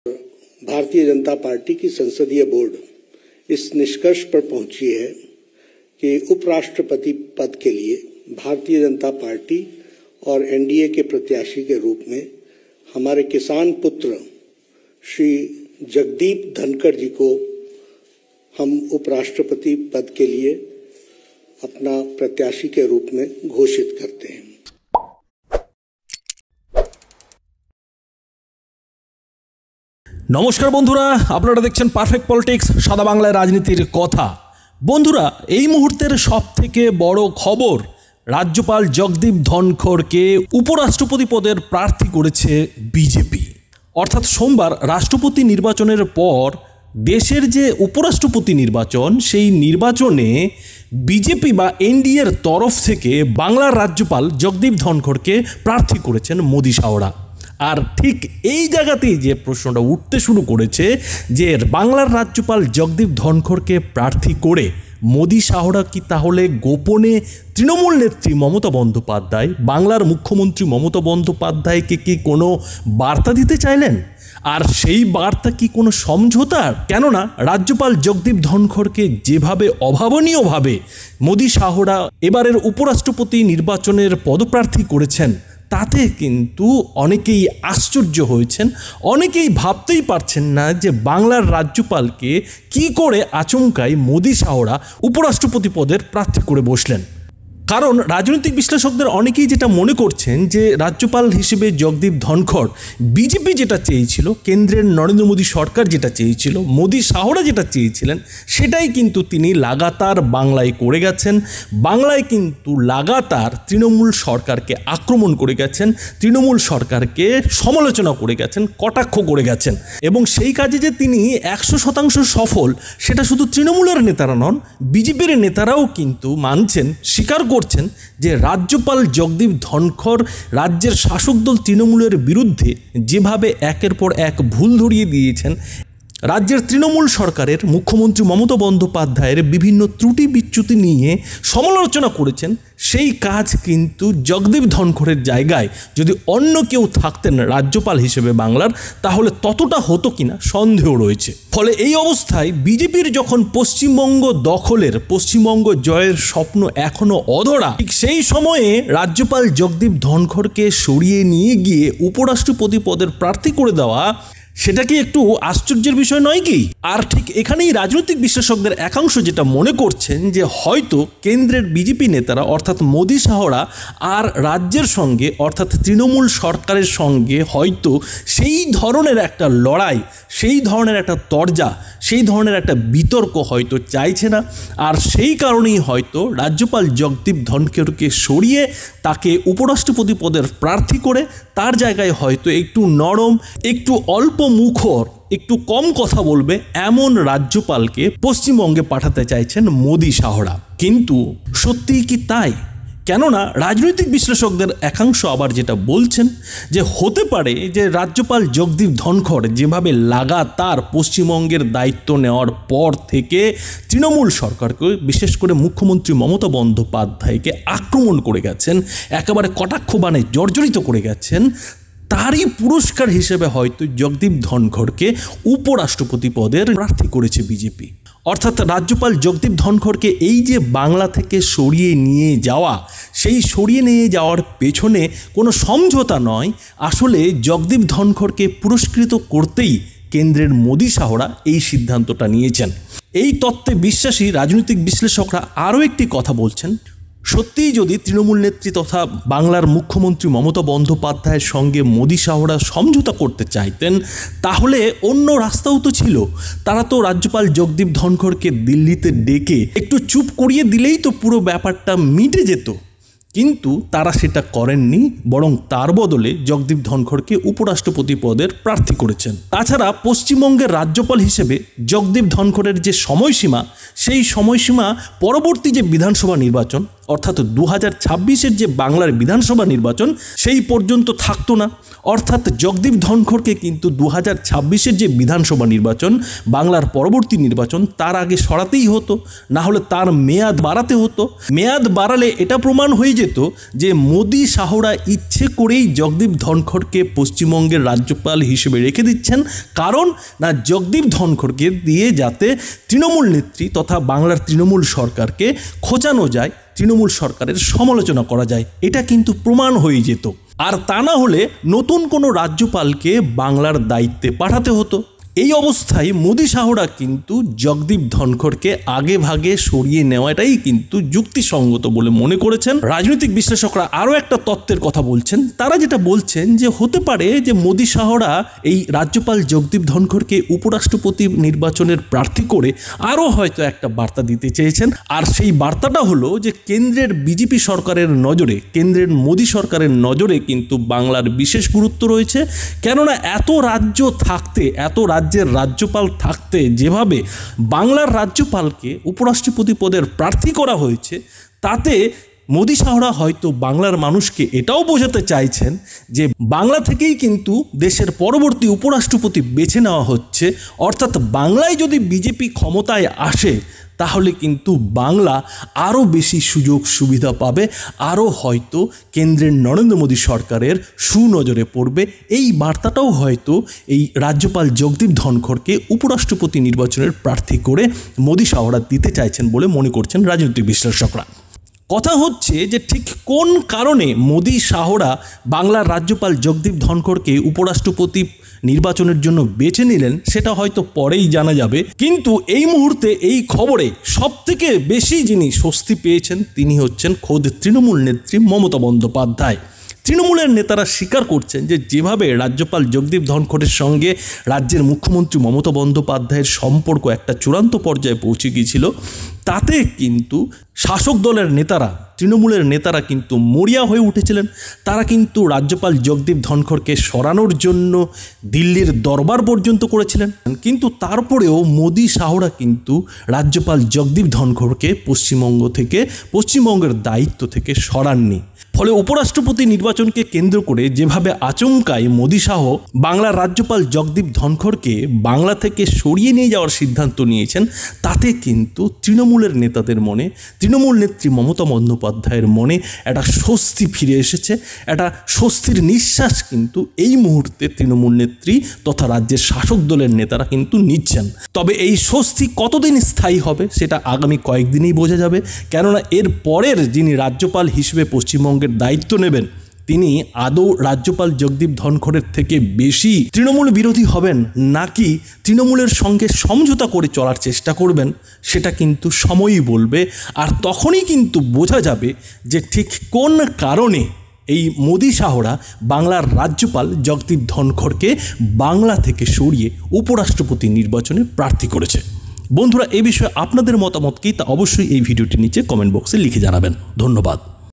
Bharatiya Janata party की संसदीय board इस निष्कर्ष पर पहुंची है कि उपराष्ट्रपति पद के लिए भारतीय जनता पार्टी और एनडीए के प्रत्याशी के रूप में हमारे किसान पुत्र श्री जगदीप धनखड़ जी को हम उपराष्ट्रपति पद के लिए अपना प्रत्याशी के रूप में घोषित करते हैं। नमस्कार बंधुरा, आपनारा देखছেন परफेक्ट पलिटिक्स सादा बांगलाय राजनीतिर कथा। बंधुरा, এই মুহূর্তের সবথেকে বড় খবর, রাজ্যপাল জগদীপ ধনখড়কে উপরাষ্ট্রপতি পদের প্রার্থী করেছে বিজেপি। অর্থাৎ সোমবার রাষ্ট্রপতি নির্বাচনের পর দেশের যে উপরাষ্ট্রপতি নির্বাচন, সেই নির্বাচনে বিজেপি বা এনডিএর তরফ থেকে বাংলার রাজ্যপাল জগদীপ ধনখড়কে প্রার্থী করেছেন মোদি শাহরা। আর ঠিক এই জায়গাতেই যে প্রশ্নটা উঠতে শুরু করেছে যে বাংলার রাজ্যপাল জগদীপ ধনখড়কে প্রার্থী করে মোদি শাহরা কি তাহলে গোপনে তৃণমূল নেত্রী মমতা বন্দ্যোপাধ্যায়, বাংলার মুখ্যমন্ত্রী মমতা বন্দ্যোপাধ্যায়কে কি কোনো বার্তা দিতে চাইলেন? আর সেই বার্তা কি কোনো সমঝোতার? কেননা রাজ্যপাল জগদীপ ধনখড়কে যেভাবে অভাবনীয়ভাবে মোদি শাহরা এবারের উপরাষ্ট্রপতি নির্বাচনের পদপ্রার্থী করেছেন, তাতে কিন্তু অনেকেই আশ্চর্য হয়েছেন। অনেকেই ভাবতেই পারছেন না যে বাংলার রাজ্যপালকে কি করে আচমকাই মোদি শাহরা উপরাষ্ট্রপতি পদের প্রার্থী করে বসলেন। কারণ রাজনৈতিক বিশ্লেষকদের অনেকেই যেটা মনে করছেন যে রাজ্যপাল হিসেবে জগদীপ ধনখড় বিজেপি যেটা চেয়েছিল, কেন্দ্রের নরেন্দ্র মোদী সরকার যেটা চেয়েছিল, মোদি শাহরা যেটা চেয়েছিলেন, সেটাই কিন্তু তিনি লাগাতার বাংলায় করে গেছেন। বাংলায় কিন্তু লাগাতার তৃণমূল সরকারকে আক্রমণ করে গেছেন, তৃণমূল সরকারকে সমালোচনা করে গেছেন, কটাক্ষ করে গেছেন। এবং সেই কাজে যে তিনি 100% সফল, সেটা শুধু তৃণমূলের নেতারা নন, বিজেপির নেতারাও কিন্তু মানছেন, স্বীকার করছেন যে রাজ্যপাল জগদীপ ধনখড় রাজ্যের শাসক দল তৃণমূলের বিরুদ্ধে যেভাবে একের পর এক ভুল ধরিয়ে দিয়েছেন, রাজ্যের তৃণমূল সরকারের মুখ্যমন্ত্রী মমতা বন্দ্যোপাধ্যায়ের বিভিন্ন ত্রুটি বিচ্যুতি নিয়ে সমালোচনা করেছেন, সেই কাজ কিন্তু জগদীপ ধনখড়ের জায়গায় যদি অন্য কেউ থাকতেন রাজ্যপাল হিসেবে বাংলার, তাহলে ততটা হতো কিনা সন্দেহ রয়েছে। ফলে এই অবস্থায় বিজেপির যখন পশ্চিমবঙ্গ দখলের, পশ্চিমবঙ্গ জয়ের স্বপ্ন এখনও অধরা, ঠিক সেই সময়ে রাজ্যপাল জগদীপ ধনখড়কে সরিয়ে নিয়ে গিয়ে উপরাষ্ট্রপতি পদের প্রার্থী করে দেওয়া, সেটা কি একটু আশ্চর্যের বিষয় নয় কি? আর ঠিক এখানেই রাজনৈতিক বিশ্লেষকদের একাংশ যেটা মনে করছেন যে হয়তো কেন্দ্রের বিজেপি নেতারা অর্থাৎ মোদি শাহরা আর রাজ্যের সঙ্গে অর্থাৎ তৃণমূল সরকারের সঙ্গে হয়তো সেই ধরনের একটা লড়াই, সেই ধরনের একটা তরজা, সেই ধরনের একটা বিতর্ক হয়তো চাইছে না। আর সেই কারণেই হয়তো রাজ্যপাল জগদীপ ধনখড়কে সরিয়ে তাকে উপরাষ্ট্রপতি পদের প্রার্থী করে তার জায়গায় হয়তো একটু নরম, একটু অল্প মুখর, একটু কম কথা বলবে এমন রাজ্যপালকে পশ্চিমবঙ্গে পাঠাতে চাইছেন মোদি শাহরা। কিন্তু সত্যিই কি তাই? কেননা রাজনৈতিক বিশ্লেষকদের একাংশ আবার যেটা বলছেন যে হতে পারে যে রাজ্যপাল জগদীপ ধনখড় যেভাবে লাগাতার পশ্চিমবঙ্গের দায়িত্ব নেওয়ার পর থেকে তৃণমূল সরকারকে, বিশেষ করে মুখ্যমন্ত্রী মমতা বন্দ্যোপাধ্যায়কে আক্রমণ করে গেছেন, একেবারে কটাক্ষ বাণে জর্জরিত করে গেছেন, তারই পুরস্কার হিসেবে হয়তো জগদীপ ধনখড়কে উপরাষ্ট্রপতি পদের প্রার্থী করেছে বিজেপি। অর্থাৎ রাজ্যপাল জগদীপ ধনখড়কে এই যে বাংলা থেকে সরিয়ে নিয়ে যাওয়া, সেই সরিয়ে নিয়ে যাওয়ার পেছনে কোনো সমঝোতা নয়, আসলে জগদীপ ধনখড়কে পুরস্কৃত করতেই কেন্দ্রের মোদি শাহরা এই সিদ্ধান্তটা নিয়েছেন। এই তত্ত্বে বিশ্বাসী রাজনৈতিক বিশ্লেষকরা আরও একটি কথা বলছেন, সত্যিই যদি তৃণমূল নেত্রী তথা বাংলার মুখ্যমন্ত্রী মমতা বন্দ্যোপাধ্যায়ের সঙ্গে মোদি শাহরা সমঝোতা করতে চাইতেন, তাহলে অন্য রাস্তাও তো ছিল। তারা তো রাজ্যপাল জগদীপ ধনখড়কে দিল্লিতে ডেকে একটু চুপ করিয়ে দিলেই তো পুরো ব্যাপারটা মিটে যেত। কিন্তু তারা সেটা করেননি, বরং তার বদলে জগদীপ ধনখড়কে উপরাষ্ট্রপতি পদের প্রার্থী করেছেন। তাছাড়া পশ্চিমবঙ্গের রাজ্যপাল হিসেবে জগদীপ ধনখড়ের যে সময়সীমা, সেই সময়সীমা পরবর্তী যে বিধানসভা নির্বাচন অর্থাৎ 2026-এর যে বাংলার বিধানসভা নির্বাচন সেই পর্যন্ত থাকতো না। অর্থাৎ জগদীপ ধনখড়কে কিন্তু 2026-এর যে বিধানসভা নির্বাচন, বাংলার পরবর্তী নির্বাচন, তার আগে সরাতেই হতো, না হলে তার মেয়াদ বাড়াতে হতো। মেয়াদ বাড়ালে এটা প্রমাণ হয়ে যেত যে মোদি শাহরা ইচ্ছে করেই জগদীপ ধনখড়কে পশ্চিমবঙ্গের রাজ্যপাল হিসেবে রেখে দিচ্ছেন, কারণ না জগদীপ ধনখড়কে দিয়ে যাতে তৃণমূল নেত্রী তথা বাংলার তৃণমূল সরকারকে খোঁচানো যায়, তৃণমূল সরকারের সমালোচনা করা যায়। এটা কিন্তু প্রমাণ হয়ে যেত। আর তা না হলে নতুন কোনো রাজ্যপালকে বাংলার দায়িত্বে পাঠাতে হতো। এই অবস্থায় মোদি শাহরা কিন্তু জগদীপ ধনখড়কে আগে ভাগে সরিয়ে নেওয়াটাই কিন্তু যুক্তিসঙ্গত বলে মনে করেছেন। রাজনৈতিক বিশ্লেষকরা আরও একটা তত্ত্বের কথা বলছেন। তারা যেটা বলছেন যে হতে পারে যে মোদি শাহরা এই রাজ্যপাল জগদীপ ধনখড়কে উপরাষ্ট্রপতি নির্বাচনের প্রার্থী করে আরও হয়তো একটা বার্তা দিতে চেয়েছেন। আর সেই বার্তাটা হলো যে কেন্দ্রের বিজেপি সরকারের নজরে, কেন্দ্রের মোদি সরকারের নজরে কিন্তু বাংলার বিশেষ গুরুত্ব রয়েছে। কেননা এত রাজ্য থাকতে, এত রাজ্যের রাজ্যপাল থাকতে যেভাবে বাংলার রাজ্যপালকে উপরাষ্ট্রপতি পদের প্রার্থী করা হয়েছে, তাতে মোদি শাহরা হয়তো বাংলার মানুষকে এটাও বোঝাতে চাইছেন যে বাংলা থেকেই কিন্তু দেশের পরবর্তী উপরাষ্ট্রপতি বেছে নেওয়া হচ্ছে। অর্থাৎ বাংলায় যদি বিজেপি ক্ষমতায় আসে তাহলে কিন্তু বাংলা আরও বেশি সুযোগ সুবিধা পাবে, আরও হয়তো কেন্দ্রের নরেন্দ্র মোদী সরকারের সুনজরে পড়বে। এই বার্তাটাও হয়তো এই রাজ্যপাল জগদীপ ধনখড়কে উপরাষ্ট্রপতি নির্বাচনের প্রার্থী করে মোদি শাহরা দিতে চাইছেন বলে মনে করছেন রাজনৈতিক বিশ্লেষকরা। কথা হচ্ছে যে ঠিক কোন কারণে মোদি শাহরা বাংলার রাজ্যপাল জগদীপ ধনখড়কে উপরাষ্ট্রপতি নির্বাচনের জন্য বেছে নিলেন সেটা হয়তো পরেই জানা যাবে। কিন্তু এই মুহূর্তে এই খবরে সবথেকে বেশি যিনি স্বস্তি পেয়েছেন তিনি হচ্ছেন খোদ তৃণমূল নেত্রী মমতা বন্দ্যোপাধ্যায়। তৃণমূলের নেতারা স্বীকার করছেন যে যেভাবে রাজ্যপাল জগদীপ ধনখড়ের সঙ্গে রাজ্যের মুখ্যমন্ত্রী মমতা বন্দ্যোপাধ্যায়ের সম্পর্ক একটা চূড়ান্ত পর্যায়ে পৌঁছে গিয়েছিল, তাতে কিন্তু শাসক দলের নেতারা, তৃণমূলের নেতারা কিন্তু মরিয়া হয়ে উঠেছিলেন। তারা কিন্তু রাজ্যপাল জগদীপ ধনখড়কে সরানোর জন্য দিল্লির দরবার পর্যন্ত করেছিলেন। কিন্তু তারপরেও মোদি শাহরা কিন্তু রাজ্যপাল জগদীপ ধনখড়কে পশ্চিমবঙ্গের দায়িত্ব থেকে সরাননি। ফলে উপরাষ্ট্রপতি নির্বাচনকে কেন্দ্র করে যেভাবে আচমকায় মোদি শাহ বাংলার রাজ্যপাল জগদীপ ধনখড়কে বাংলা থেকে সরিয়ে নিয়ে যাওয়ার সিদ্ধান্ত নিয়েছেন, তাতে কিন্তু তৃণমূলের নেতাদের মনে, তৃণমূল নেত্রী মমতা বন্দ্যোপাধ্যায়ের মনে একটা স্বস্তি ফিরে এসেছে। একটা স্বস্তির নিঃশ্বাস কিন্তু এই মুহূর্তে তৃণমূল নেত্রী তথা রাজ্যের শাসক দলের নেতারা কিন্তু নিচ্ছেন। তবে এই স্বস্তি কতদিন স্থায়ী হবে সেটা আগামী কয়েকদিনেই বোঝা যাবে। কেননা এর পরের যিনি রাজ্যপাল হিসেবে পশ্চিমবঙ্গের দায়িত্ব নেবেন তিনি আদৌ রাজ্যপাল জগদীপ ধনখড়ের থেকে বেশি তৃণমূল বিরোধী হবেন নাকি তৃণমূলের সঙ্গে সমঝোতা করে চলার চেষ্টা করবেন সেটা কিন্তু সময়ই বলবে। আর তখনই কিন্তু বোঝা যাবে যে ঠিক কোন কারণে এই মোদি শাহরা বাংলার রাজ্যপাল জগদীপ ধনখড়কে বাংলা থেকে সরিয়ে উপরাষ্ট্রপতি নির্বাচনে প্রার্থী করেছে। বন্ধুরা, এ বিষয়ে আপনাদের মতামত কি তা অবশ্যই এই ভিডিওটির নিচে কমেন্ট বক্সে লিখে জানাবেন। ধন্যবাদ।